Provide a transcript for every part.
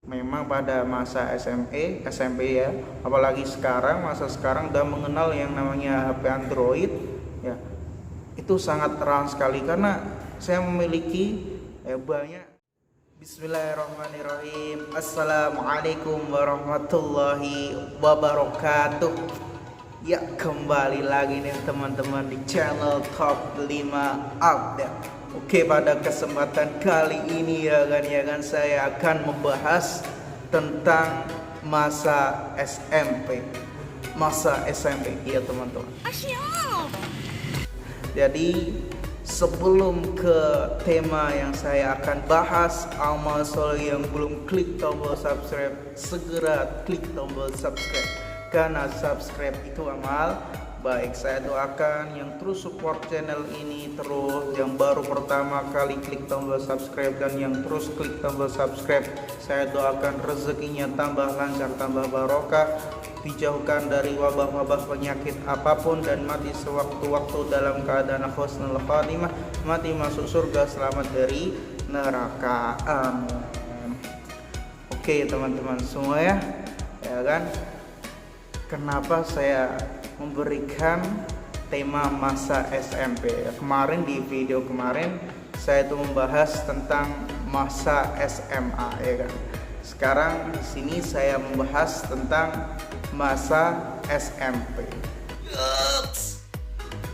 Memang pada masa SMP ya, apalagi masa sekarang udah mengenal yang namanya HP Android ya, itu sangat terang sekali karena saya memiliki banyak. Bismillahirrahmanirrahim. Assalamualaikum warahmatullahi wabarakatuh. Ya, kembali lagi nih teman-teman di channel Top 5 Update. Oke, pada kesempatan kali ini ya kan saya akan membahas tentang masa SMP. Masa SMP ya teman-teman. Jadi sebelum ke tema yang saya akan bahas, amal soleh yang belum klik tombol subscribe, segera klik tombol subscribe. Karena subscribe itu amal baik. Saya doakan yang terus support channel ini, terus yang baru pertama kali klik tombol subscribe dan yang terus klik tombol subscribe, saya doakan rezekinya tambah lancar, tambah barokah, dijauhkan dari wabah-wabah penyakit apapun, dan mati sewaktu-waktu dalam keadaan husnul khatimah, mati masuk surga, selamat dari neraka. Amin. Oke teman-teman semua ya kan, kenapa saya memberikan tema masa SMP. Kemarin di video kemarin saya itu membahas tentang masa SMA ya kan. Sekarang di sini saya membahas tentang masa SMP.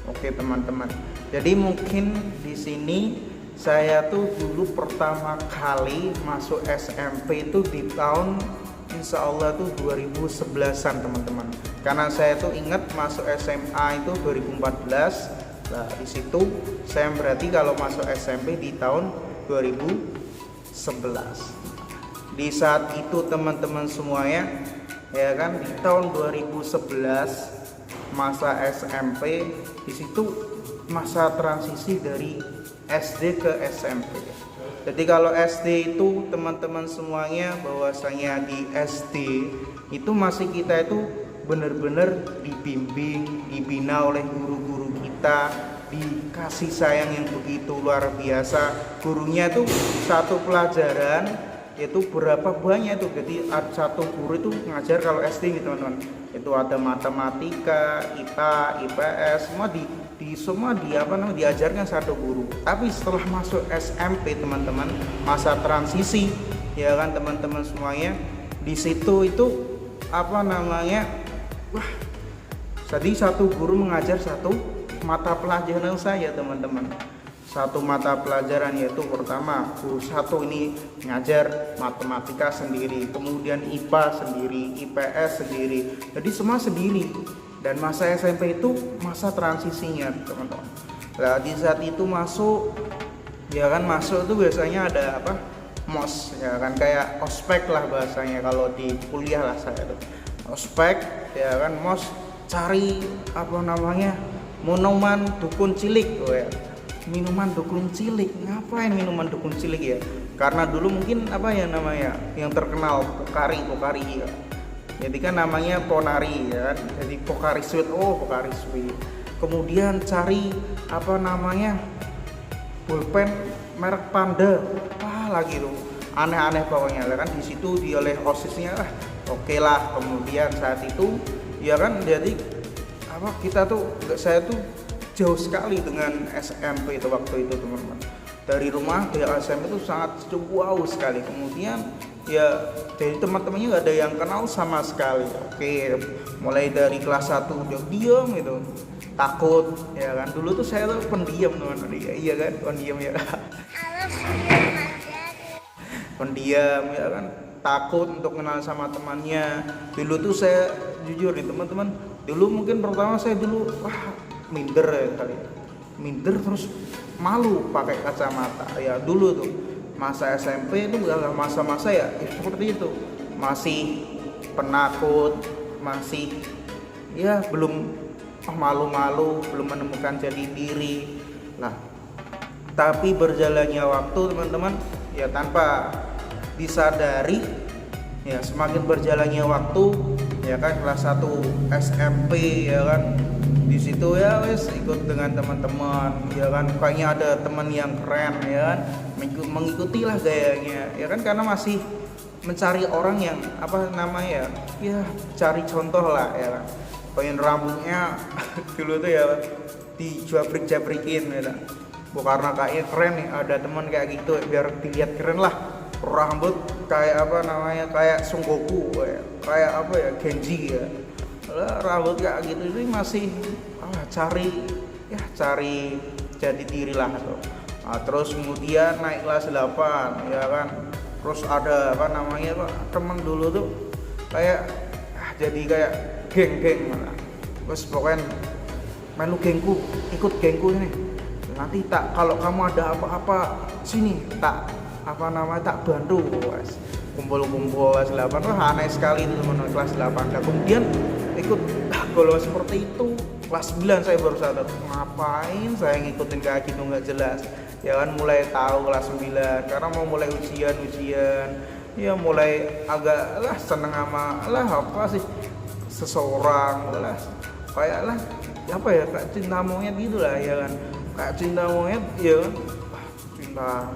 Oke teman-teman. Jadi mungkin di sini saya tuh dulu pertama kali masuk SMP itu di tahun insya Allah tuh 2011an teman-teman. Karena saya tuh ingat masuk SMA itu 2014. Nah di situ saya berarti kalau masuk SMP di tahun 2011. Di saat itu teman-teman semuanya ya kan, di tahun 2011 masa SMP, di situ masa transisi dari SD ke SMP. Jadi kalau SD itu teman-teman semuanya bahwasanya di SD itu masih kita itu benar-benar dibimbing, dibina oleh guru-guru kita, dikasih sayang yang begitu luar biasa. Gurunya itu satu pelajaran itu berapa banyak itu, jadi satu guru itu ngajar kalau SD gitu teman-teman. Itu ada matematika, IPA, IPS, semua diajarkan satu guru. Tapi setelah masuk SMP teman-teman, masa transisi ya kan teman-teman semuanya, di situ itu wah, jadi satu guru mengajar satu mata pelajaran saya teman-teman. Satu mata pelajaran yaitu pertama guru satu ini ngajar matematika sendiri, kemudian IPA sendiri, IPS sendiri, jadi semua sendiri. Dan masa SMP itu masa transisinya teman-teman. Nah di saat itu masuk ya kan, masuk itu biasanya ada MOS ya kan, kayak ospek lah bahasanya kalau di kuliah lah saya itu ospek ya kan. MOS cari minuman dukun cilik ya. Minuman dukun cilik, ngapain minuman dukun cilik ya? Karena dulu mungkin yang terkenal Pokari ya. Jadi kan namanya Ponari ya kan, jadi Pokari Sweet. Pokari Sweet. Kemudian cari pulpen merek Panda, lagi tuh aneh-aneh pokoknya kan. Di situ oleh OSISnya oke lah. Kemudian saat itu ya kan, jadi saya tuh jauh sekali dengan SMP itu waktu itu teman-teman. Dari rumah ke SMP itu sangat jauh sekali. Kemudian ya jadi teman-temannya nggak ada yang kenal sama sekali. Oke, mulai dari kelas 1 udah diam gitu, takut ya kan. Dulu tuh saya tuh pendiam teman-teman. Iya kan, pendiam ya. Pendiam ya kan, takut untuk kenal sama temannya. Dulu tuh saya jujur nih teman-teman, dulu mungkin pertama saya minder ya kali, minder terus malu pakai kacamata ya. Dulu tuh masa SMP itu adalah masa-masa ya seperti itu, masih penakut, masih ya belum malu-malu, belum menemukan jati diri lah. Tapi berjalannya waktu teman-teman ya, tanpa disadari ya, semakin berjalannya waktu ya kan, kelas 1 SMP ya kan, di situ ya wes ikut dengan teman-teman ya kan, kayaknya ada teman yang keren ya kan, mengikutilah gayanya ya kan, karena masih mencari orang yang apa namanya ya cari contoh lah ya kan. Pengen rambutnya dulu tuh ya dijabrik-jabrikin ya kan. Karena kayaknya keren nih ada teman kayak gitu biar dilihat keren lah, rambut kayak apa namanya kayak Son Goku kayak apa ya Genji ya lah, rambut kayak gitu ini masih cari jadi diri lah tuh. Nah, terus kemudian naik kelas 8 ya kan, terus ada apa namanya Pak temen dulu tuh kayak jadi kayak geng-geng malah. Terus pokoknya melu gengku, ikut gengku ini. Nanti tak kalau kamu ada apa-apa sini tak apa namanya tak bantu. Guys. Kumpul-kumpul kelas 8 wah aneh sekali itu teman kelas 8. Dan kemudian ikut golongan seperti itu kelas 9 saya baru sadar ngapain saya ngikutin kayak gitu nggak jelas. Ya kan mulai tahu kelas 9 karena mau mulai ujian ya mulai agak lah seneng sama lah apa sih seseorang lah kayak lah apa ya kayak cinta monyet gitu lah ya kan kayak cinta monyet ya cinta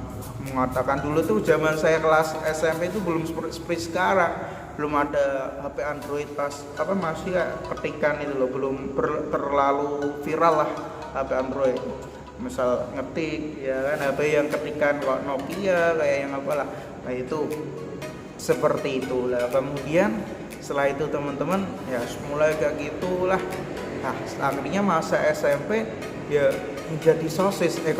mengatakan dulu tuh zaman saya kelas SMP itu belum seperti sekarang, belum ada HP Android pas apa masih kayak ketikan itu loh, belum terlalu viral lah HP Android. Misal ngetik ya kan HP yang ketikan kok Nokia kayak yang apalah. Nah itu seperti itulah. Kemudian setelah itu teman-teman ya mulai kayak gitulah. Nah akhirnya masa SMP ya menjadi OSIS ya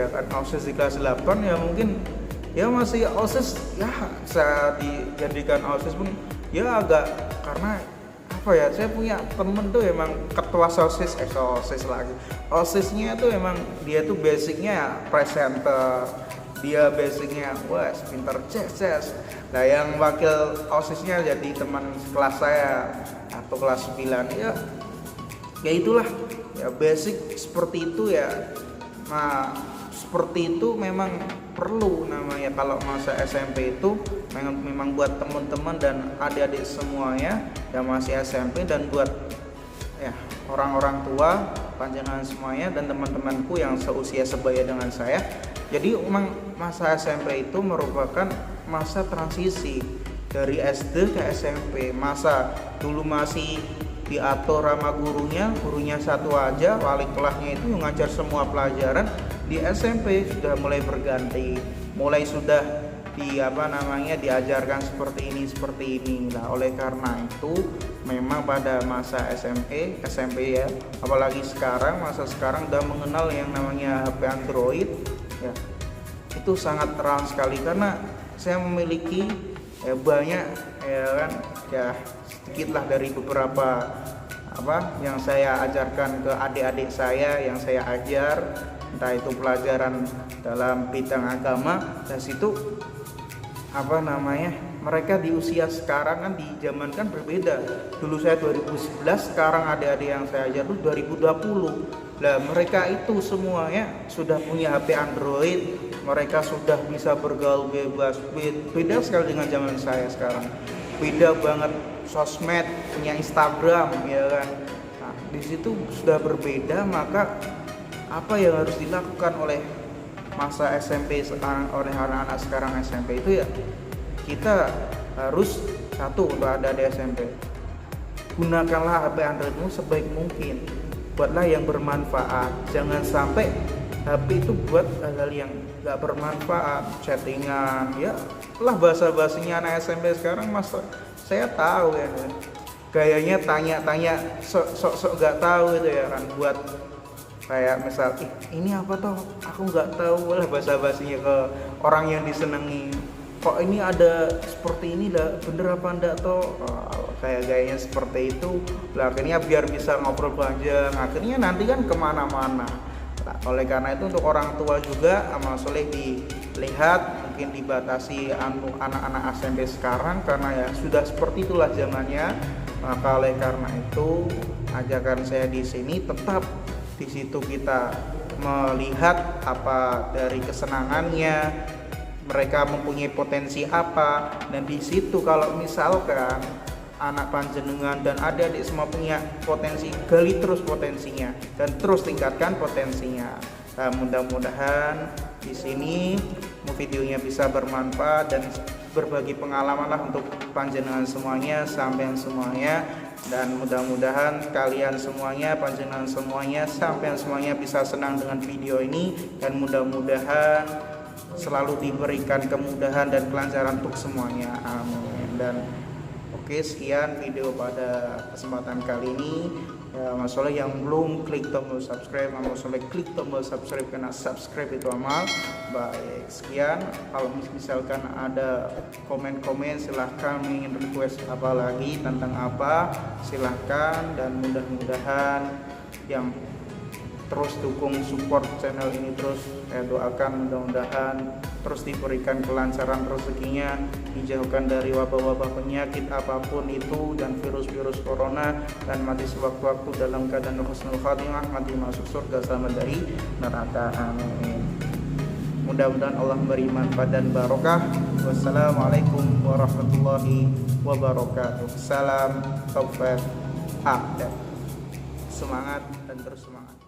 kan, OSIS di kelas 8 ya mungkin ya masih OSIS ya saya dijadikan OSIS pun ya agak karena apa ya saya punya temen tuh emang ketua OSIS lagi OSISnya tuh emang dia tuh basicnya ya presenter, dia basicnya wah pinter jazz. Nah yang wakil OSISnya jadi teman kelas saya atau kelas 9 ya itulah ya basic seperti itu ya. Nah seperti itu memang perlu namanya kalau masa SMP itu memang buat teman-teman dan adik-adik semuanya yang masih SMP dan buat ya orang-orang tua panjangan semuanya dan teman-temanku yang seusia sebaya dengan saya. Jadi memang masa SMP itu merupakan masa transisi dari SD ke SMP. Masa dulu masih diatur sama gurunya satu aja, wali kelasnya itu ngajar semua pelajaran. Di SMP sudah mulai berganti, mulai sudah diajarkan seperti ini. Nah, oleh karena itu memang pada masa SMP ya, apalagi masa sekarang udah mengenal yang namanya HP Android ya. Itu sangat terang sekali karena saya memiliki banyak ya kan ya sedikit lah dari beberapa yang saya ajarkan ke adik-adik saya yang saya ajar, entah itu pelajaran dalam bidang agama. Dan situ mereka di usia sekarang kan di zaman kan berbeda. Dulu saya 2011, sekarang adik-adik yang saya ajar itu 2020. Nah mereka itu semuanya sudah punya HP Android, mereka sudah bisa bergaul bebas. Beda sekali dengan zaman saya sekarang, beda banget. Sosmed, punya Instagram ya kan. Nah, di situ sudah berbeda, maka apa yang harus dilakukan oleh masa SMP sekarang, oleh anak-anak sekarang SMP itu ya kita harus satu untuk ada di SMP, gunakanlah HP Androidmu sebaik mungkin, buatlah yang bermanfaat, jangan sampai HP itu buat hal-hal yang gak bermanfaat, chattingan ya lah bahasa-bahasanya anak SMP sekarang masa saya tahu ya gayanya tanya-tanya sok gak tahu itu ya kan, buat kayak misal ini apa toh aku nggak tahu lah bahasa-bahasinya ke orang yang disenangi, kok ini ada seperti ini lah bener apa enggak toh kayak gayanya seperti itu lah. Akhirnya biar bisa ngobrol panjang, akhirnya nanti kan kemana-mana. Nah, oleh karena itu untuk orang tua juga amal soleh dilihat, mungkin dibatasi anak-anak SMP sekarang karena ya sudah seperti itulah zamannya. Maka oleh karena itu ajakan saya di sini tetap di situ kita melihat apa dari kesenangannya, mereka mempunyai potensi apa, dan di situ kalau misalkan anak panjenengan dan adik-adik semua punya potensi, gali terus potensinya dan terus tingkatkan potensinya. Nah, mudah-mudahan di sini. Videonya bisa bermanfaat dan berbagi pengalaman lah untuk panjenengan semuanya, sampean semuanya, dan mudah-mudahan kalian semuanya, panjenengan semuanya, sampean semuanya bisa senang dengan video ini, dan mudah-mudahan selalu diberikan kemudahan dan kelancaran untuk semuanya, amin. Dan oke, sekian video pada kesempatan kali ini. Ya, Mas Soleh yang belum klik tombol subscribe, Mas Soleh klik tombol subscribe karena subscribe itu amal. Baik, sekian. Kalau misalkan ada komen-komen, silahkan ingin request apa lagi, tentang apa, silahkan. Dan mudah-mudahan yang terus dukung support channel ini terus, doakan mudah-mudahan terus diberikan kelancaran rezekinya, dijauhkan dari wabah-wabah penyakit apapun itu dan virus-virus corona, dan mati sewaktu-waktu dalam keadaan husnul khatimah, mati masuk surga selamat dari neraka, amin. Mudah-mudahan Allah memberi manfaat dan barokah. Wassalamualaikum warahmatullahi wabarakatuh. Salam taufik, semangat dan terus semangat.